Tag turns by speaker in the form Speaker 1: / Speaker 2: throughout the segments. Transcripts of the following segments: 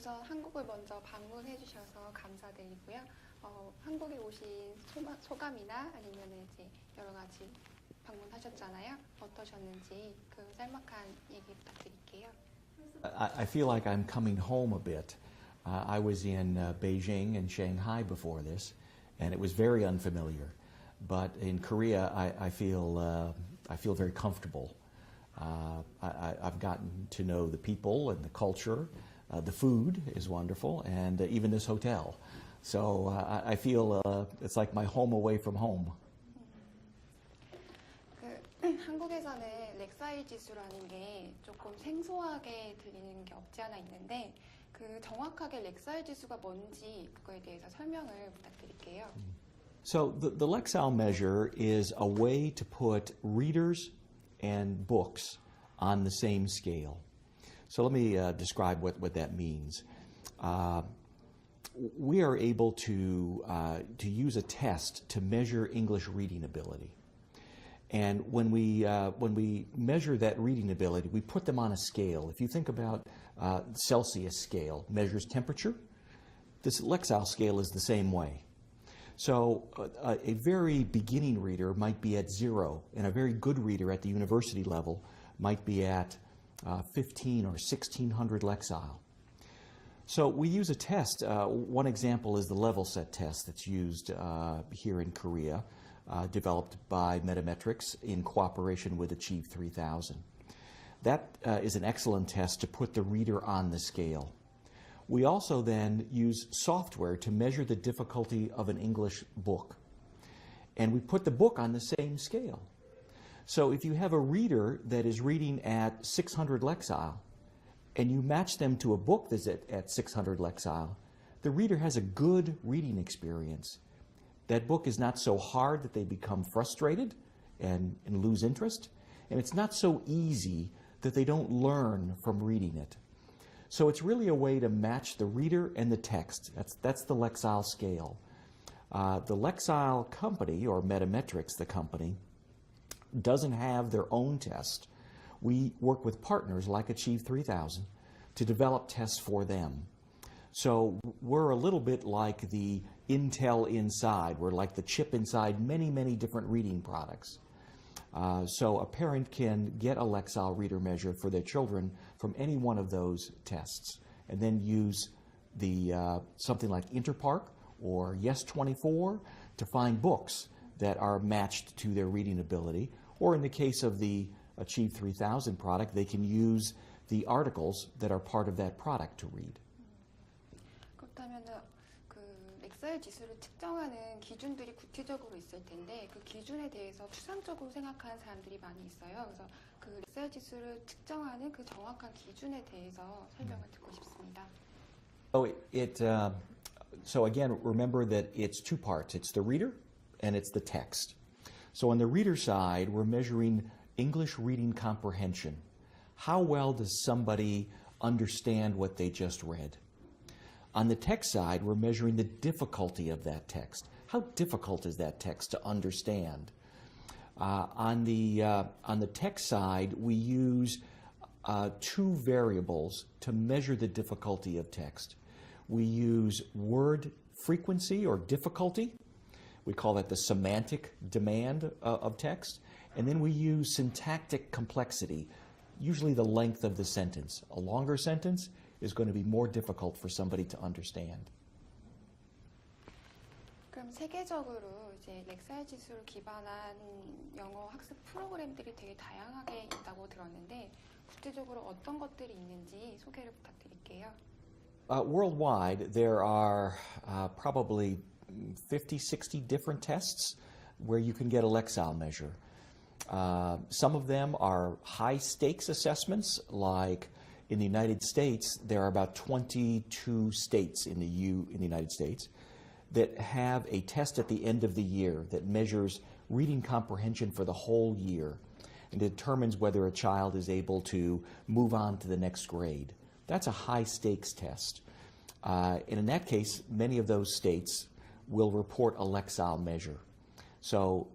Speaker 1: 우선 한국을 먼저 방문해 주셔서 감사드리고요. 한국에 오신 소감이나 아니면 이제 여러 가지 방문하셨잖아요. 어떠셨는지 그 짤막한 얘기 부탁드릴게요.
Speaker 2: I feel like I'm coming home a bit. I was in Beijing and Shanghai before this, and it was very unfamiliar. But in Korea, I feel very comfortable. I've gotten to know the people and the culture. The food is wonderful, and even this hotel. So I feel it's like my home away from home.
Speaker 1: 한국에서는 렉사이 지수라는 게 조금 생소하게 들리는 게 없지 않아 있는데 그 정확하게 렉사이 지수가 뭔지 그거에 대해서 설명을 부탁드릴게요.
Speaker 2: So the Lexile measure is a way to put readers and books on the same scale. So let me describe what that means. We are able to use a test to measure English reading ability. And when we measure that reading ability, we put them on a scale. If you think about Celsius scale, measures temperature. This Lexile scale is the same way. So a very beginning reader might be at 0, and a very good reader at the university level might be at 15 or 1600 Lexile. So we use a test. One example is the level set test that's used here in Korea. Developed by Metametrics in cooperation with Achieve 3000. That is an excellent test to put the reader on the scale. We also then use software to measure the difficulty of an English book. And we put the book on the same scale. So if you have a reader that is reading at 600 Lexile, and you match them to a book that's at 600 Lexile, the reader has a good reading experience. That book is not so hard that they become frustrated and lose interest, and it's not so easy that they don't learn from reading it. So it's really a way to match the reader and the text. That's the Lexile scale. The Lexile company, or Metametrics, the company, doesn't have their own test. We work with partners like Achieve 3000 to develop tests for them. So we're a little bit like the Intel inside. We're like the chip inside many, many different reading products. So a parent can get a Lexile reader measure for their children from any one of those tests, and then use the something like Interpark or Yes24 to find books that are matched to their reading ability. Or in the case of the Achieve 3000 product, they can use the articles that are part of that product to read.
Speaker 1: 그렇다면 그 렉사이 지수를 측정하는 기준들이 구체적으로 있을 텐데 그 기준에 대해서 추상적으로 생각하는 사람들이 많이 있어요. 그래서 그 렉사이 지수를 측정하는 그 정확한 기준에 대해서 설명을 듣고 싶습니다.
Speaker 2: So again, remember that it's two parts. It's the reader and it's the text. So on the reader side, we're measuring English reading comprehension. How well does somebody understand what they just read? On the text side, we're measuring the difficulty of that text. How difficult is that text to understand? On the text side, we use two variables to measure the difficulty of text. We use word frequency or difficulty. We call that the semantic demand of text. And then we use syntactic complexity, usually the length of the sentence. A longer sentence is going to be more difficult for somebody to understand.
Speaker 1: 그럼 세계적으로 이제 렉사이 지수를 기반한 영어 학습 프로그램들이 되게 다양하게 있다고 들었는데 구체적으로 어떤 것들이 있는지 소개를 부탁드릴게요.
Speaker 2: Worldwide, there are probably 50, 60 different tests where you can get a Lexile measure. Some of them are high-stakes assessments, like in the United States, there are about 22 states in the United States that have a test at the end of the year that measures reading comprehension for the whole year and determines whether a child is able to move on to the next grade. That's a high-stakes test. And in that case, many of those states will report a Lexile measure. So,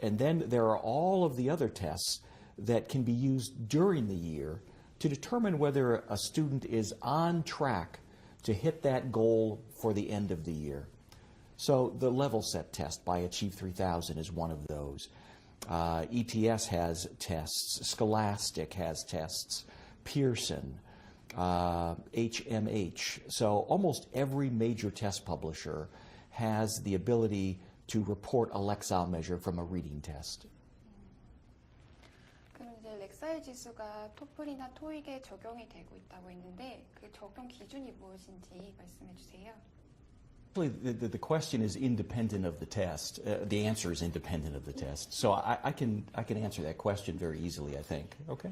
Speaker 2: and then there are all of the other tests that can be used during the year to determine whether a student is on track to hit that goal for the end of the year. So the level set test by Achieve 3000 is one of those. ETS has tests, Scholastic has tests, Pearson, HMH. So almost every major test publisher has the ability to report a Lexile measure from a reading test.
Speaker 1: 그럼 이제 렉사일 지수가 토플이나 토익에 적용이 되고 있다고 했는데 그 적용 기준이 무엇인지 말씀해 주세요.
Speaker 2: The question is independent of the test. The answer is independent of the test. So I can answer that question very easily, I think. Okay.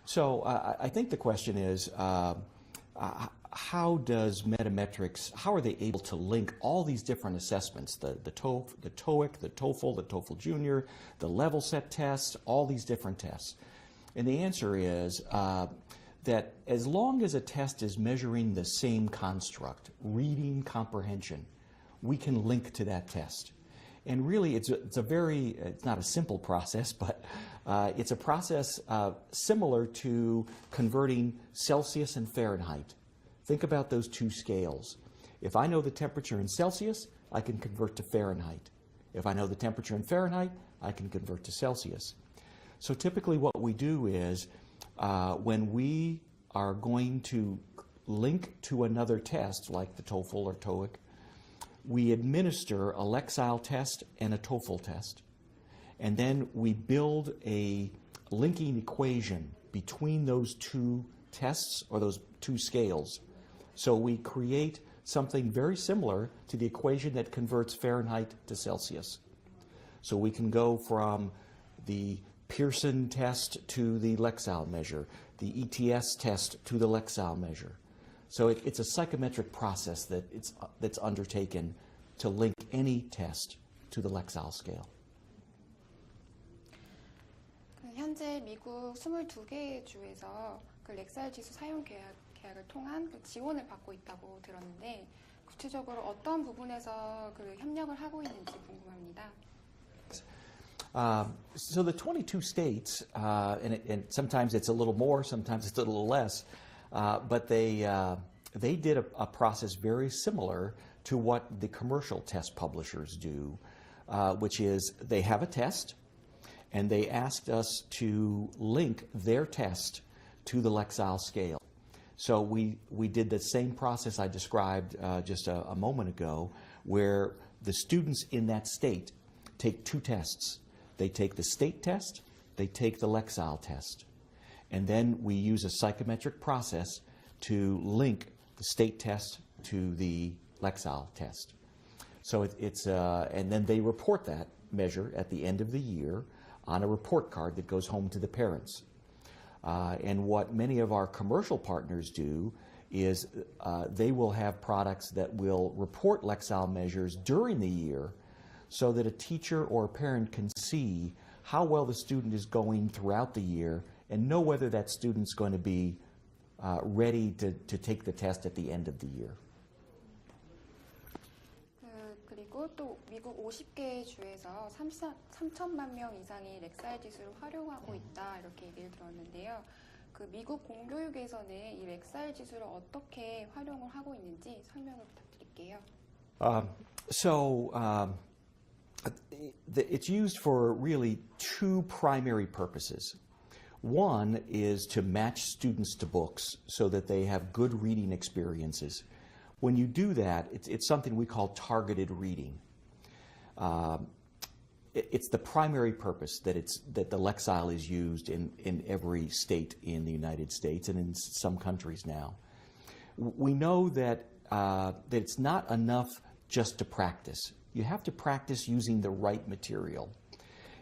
Speaker 2: So I think the question is, how does Metametrics, how are they able to link all these different assessments, the TOEIC, the TOEFL, the TOEFL Junior, the level set tests, all these different tests? And the answer is that as long as a test is measuring the same construct, reading comprehension, we can link to that test. And really, it's not a simple process, but it's a process similar to converting Celsius and Fahrenheit. Think about those two scales. If I know the temperature in Celsius, I can convert to Fahrenheit. If I know the temperature in Fahrenheit, I can convert to Celsius. So typically what we do is when we are going to link to another test, like the TOEFL or TOEIC, we administer a Lexile test and a TOEFL test. And then we build a linking equation between those two tests or those two scales. So we create something very similar to the equation that converts Fahrenheit to Celsius. So we can go from the Pearson test to the Lexile measure, the ETS test to the Lexile measure. So it's a psychometric process that's undertaken to link any test to the Lexile scale.
Speaker 1: 현재 미국 22개의 주에서 그 렉사일 지수 사용 계약을 통한 그 지원을 받고 있다고 들었는데 구체적으로 어떤 부분에서 그 협력을 하고 있는지 궁금합니다.
Speaker 2: So the 22 states, and sometimes it's a little more, sometimes it's a little less, but they did a process very similar to what the commercial test publishers do, which is they have a test, and they asked us to link their test to the Lexile scale. So we did the same process I described just a moment ago, where the students in that state take two tests. They take the state test, they take the Lexile test. And then we use a psychometric process to link the state test to the Lexile test. So and then they report that measure at the end of the year on a report card that goes home to the parents. And what many of our commercial partners do is they will have products that will report Lexile measures during the year so that a teacher or a parent can see how well the student is going throughout the year and know whether that student's going to be ready to take the test at the end of the year.
Speaker 1: 그리고 또 미국 50개의 주에서 3천만 명 이상이 렉사일 지수를 활용하고 있다 이렇게 얘기를 들었는데요. 그 미국 공교육에서는 이 렉사일 지수를 어떻게 활용을 하고 있는지 설명을 부탁드릴게요.
Speaker 2: It's used for really two primary purposes. One is to match students to books so that they have good reading experiences. When you do that, it's something we call targeted reading. It's the primary purpose that the Lexile is used in every state in the United States and in some countries now. We know that it's not enough just to practice. You have to practice using the right material.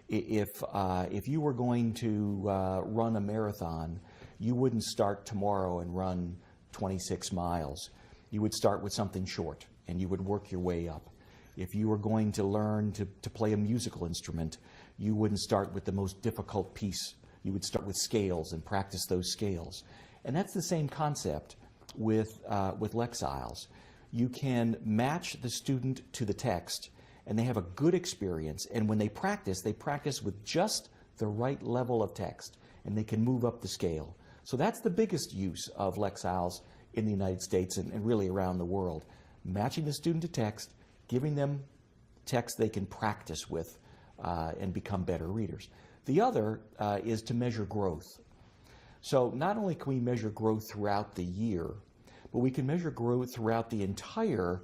Speaker 2: If you were going to run a marathon, you wouldn't start tomorrow and run 26 miles. You would start with something short, and you would work your way up. If you were going to learn to play a musical instrument, you wouldn't start with the most difficult piece. You would start with scales and practice those scales. And that's the same concept with Lexiles. You can match the student to the text, and they have a good experience. And when they practice with just the right level of text, and they can move up the scale. So that's the biggest use of Lexile in the United States and really around the world. Matching the student to text, giving them text they can practice with and become better readers. The other is to measure growth. So not only can we measure growth throughout the year, but we can measure growth throughout the entire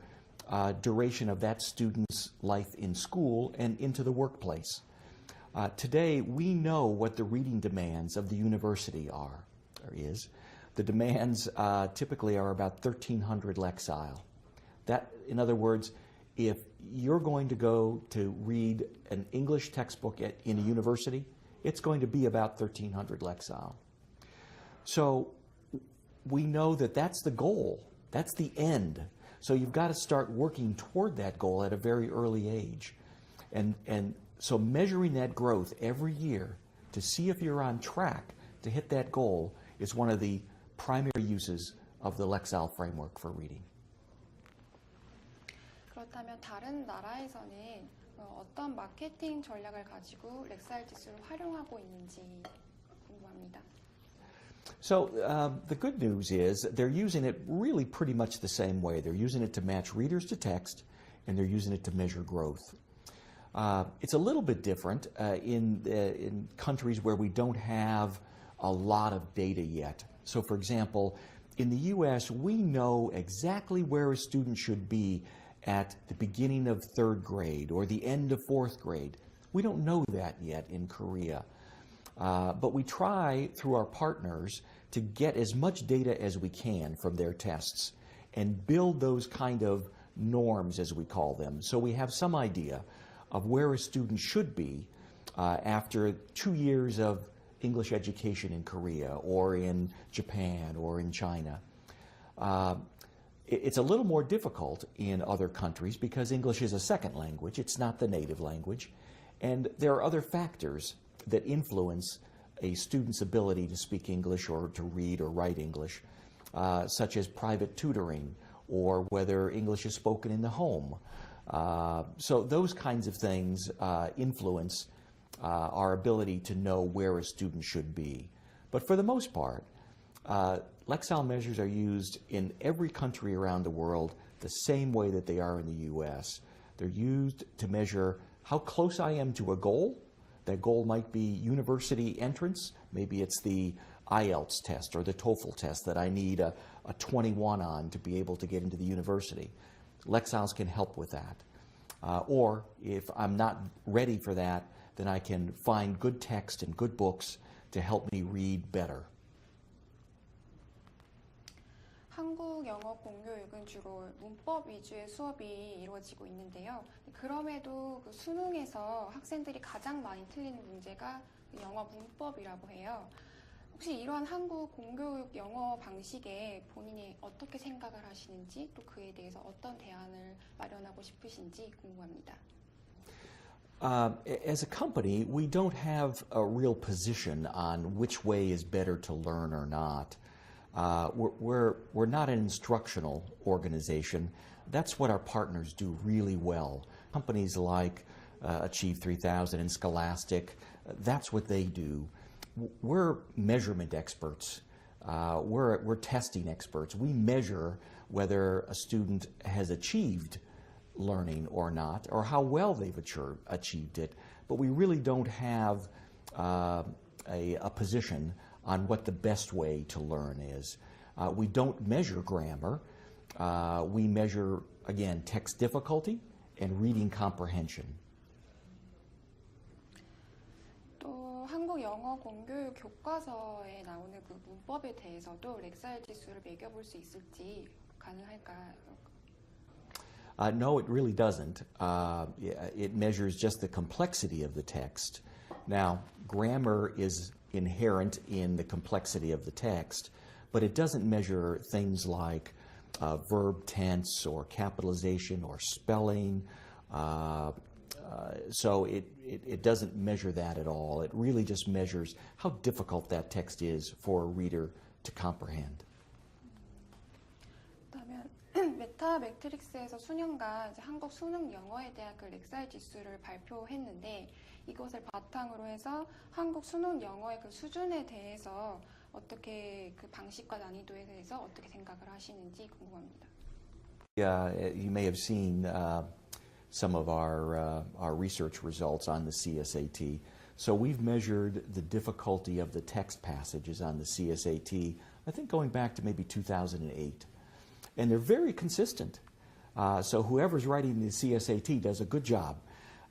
Speaker 2: duration of that student's life in school and into the workplace. Today, we know what the reading demands of the university are, or is. The demands typically are about 1,300 Lexile. That, in other words, if you're going to go to read an English textbook in a university, it's going to be about 1,300 Lexile. So we know that that's the goal. That's the end. So you've got to start working toward that goal at a very early age. And so measuring that growth every year to see if you're on track to hit that goal is one of the primary uses of the Lexile framework for reading.
Speaker 1: 그렇다면 다른 나라에서는 어떤 마케팅 전략을 가지고 렉사일 지수를 활용하고 있는지 궁금합니다.
Speaker 2: So the good news is they're using it really pretty much the same way. They're using it to match readers to text, and they're using it to measure growth. It's a little bit different in countries where we don't have a lot of data yet. So for example, in the US, we know exactly where a student should be at the beginning of third grade or the end of fourth grade. We don't know that yet in Korea. But we try, through our partners, to get as much data as we can from their tests and build those kind of norms, as we call them. So we have some idea of where a student should be after 2 years of English education in Korea or in Japan or in China. It's a little more difficult in other countries because English is a second language. It's not the native language. And there are other factors that influence a student's ability to speak English or to read or write English, such as private tutoring or whether English is spoken in the home. So those kinds of things influence our ability to know where a student should be. But for the most part, Lexile measures are used in every country around the world the same way that they are in the US. They're used to measure how close I am to a goal. That goal might be university entrance. Maybe it's the IELTS test or the TOEFL test that I need a 21 on to be able to get into the university. Lexiles can help with that. Or if I'm not ready for that, then I can find good text and good books to help me read better.
Speaker 1: 한국 영어 공교육은 주로 문법 위주의 수업이 이루어지고 있는데요. 그럼에도 그 수능에서 학생들이 가장 많이 틀리는 문제가 영어 문법이라고 해요. 혹시 이런 한국 공교육 영어 방식에 본인이 어떻게 생각을 하시는지 또 그에 대해서 어떤 대안을 마련하고 싶으신지 궁금합니다.
Speaker 2: As a company, we don't have a real position on which way is better to learn or not. We're not an instructional organization. That's what our partners do really well. Companies like Achieve 3000 and Scholastic, that's what they do. We're measurement experts. We're testing experts. We measure whether a student has achieved learning or not, or how well they've achieved it. But we really don't have a position on what the best way to learn is. We don't measure grammar. We measure, again, text difficulty and reading comprehension.
Speaker 1: 또 한국 영어 공교육 교과서에 나오는 그 문법에 대해서도 렉사일 지수를 매겨볼 수 있을지 가능할까요?
Speaker 2: No, it really doesn't. It measures just the complexity of the text. Now, grammar is inherent in the complexity of the text, but it doesn't measure things like verb tense or capitalization or spelling. So it doesn't measure that at all. It really just measures how difficult that text is for a reader to comprehend.
Speaker 1: 그렇다면 메타매트릭스에서 수년간 이제 한국 수능 영어에 대한 그 렉사일 지수를 발표했는데 이것을 바탕으로 해서 한국 수능 영어의 그 수준에 대해서 어떻게 그 방식과 난이도에 대해서 어떻게 생각을 하시는지 궁금합니다.
Speaker 2: You may have seen some of our research results on the CSAT. So we've measured the difficulty of the text passages on the CSAT, I think going back to maybe 2008. And they're very consistent. So whoever's writing the CSAT does a good job.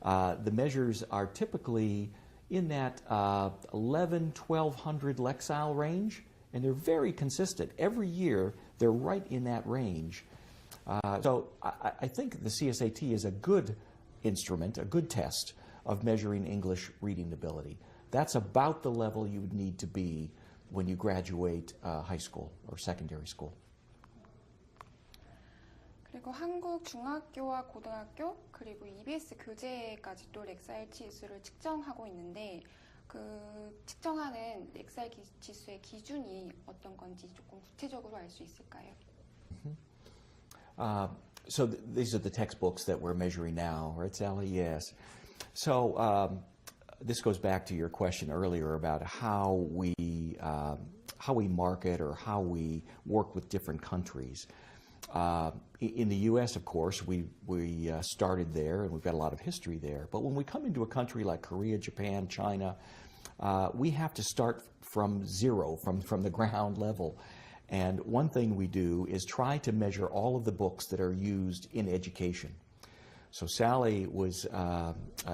Speaker 2: The measures are typically in that 1,100 lexile range, and they're very consistent. Every year, they're right in that range. So I think the CSAT is a good instrument, a good test of measuring English reading ability. That's about the level you would need to be when you graduate high school or secondary school.
Speaker 1: 그리고 한국 중학교와 고등학교 그리고 EBS 교재까지도 렉사일 지수를 측정하고 있는데 그 측정하는 렉사일 지수의 기준이 어떤 건지 조금 구체적으로 알 수 있을까요?
Speaker 2: So these are the textbooks that we're measuring now, right, Sally? Yes. So this goes back to your question earlier about how we market or how we work with different countries. In the U.S., of course, we started there, and we've got a lot of history there. But when we come into a country like Korea, Japan, China, we have to start from zero, from the ground level. And one thing we do is try to measure all of the books that are used in education. So Sally was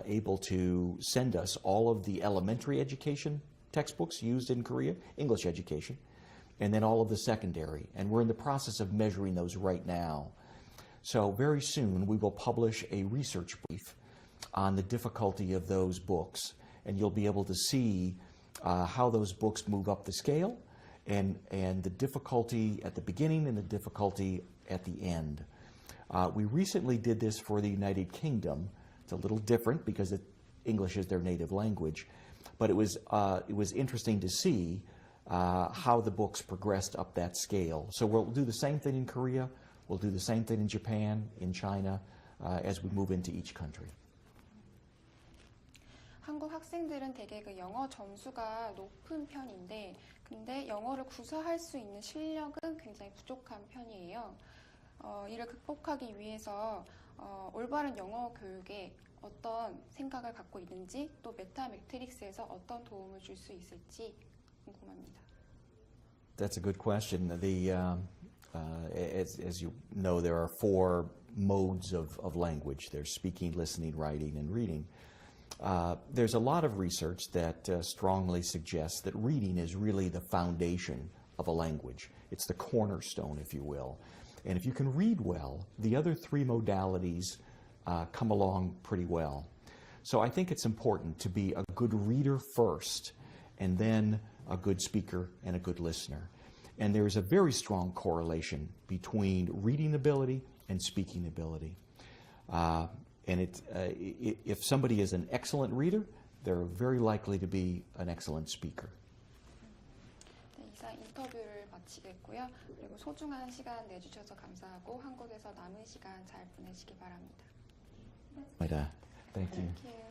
Speaker 2: able to send us all of the elementary education textbooks used in Korea, English education, and then all of the secondary. And we're in the process of measuring those right now. So very soon we will publish a research brief on the difficulty of those books. And you'll be able to see how those books move up the scale and the difficulty at the beginning and the difficulty at the end. We recently did this for the United Kingdom. It's a little different because English is their native language. But it was interesting to see how the books progressed up that scale. So we'll do the same thing in Korea, we'll do the same thing in Japan, in China, as we move into each country.
Speaker 1: 한국 학생들은 되게 그 영어 점수가 높은 편인데 근데 영어를 구사할 수 있는 실력은 굉장히 부족한 편이에요. 이를 극복하기 위해서 올바른 영어 교육에 어떤 생각을 갖고 있는지 또 메타매트릭스에서 어떤 도움을 줄 수 있을지 궁금합니다.
Speaker 2: That's a good question. As you know, there are 4 modes of language. There's speaking, listening, writing, and reading. There's a lot of research that strongly suggests that reading is really the foundation of a language. It's the cornerstone, if you will. And if you can read well, the other 3 modalities come along pretty well. So I think it's important to be a good reader first, and then a good speaker and a good listener. And there's a very strong correlation between reading ability and speaking ability. And if somebody is an excellent reader, they're very likely to be an excellent speaker.
Speaker 1: 네, 이상 인터뷰를 마치겠고요. 그리고 소중한 시간 내주셔서 감사하고 한국에서 남은 시간 잘 보내시기 바랍니다.
Speaker 2: Thank you.
Speaker 1: Thank you.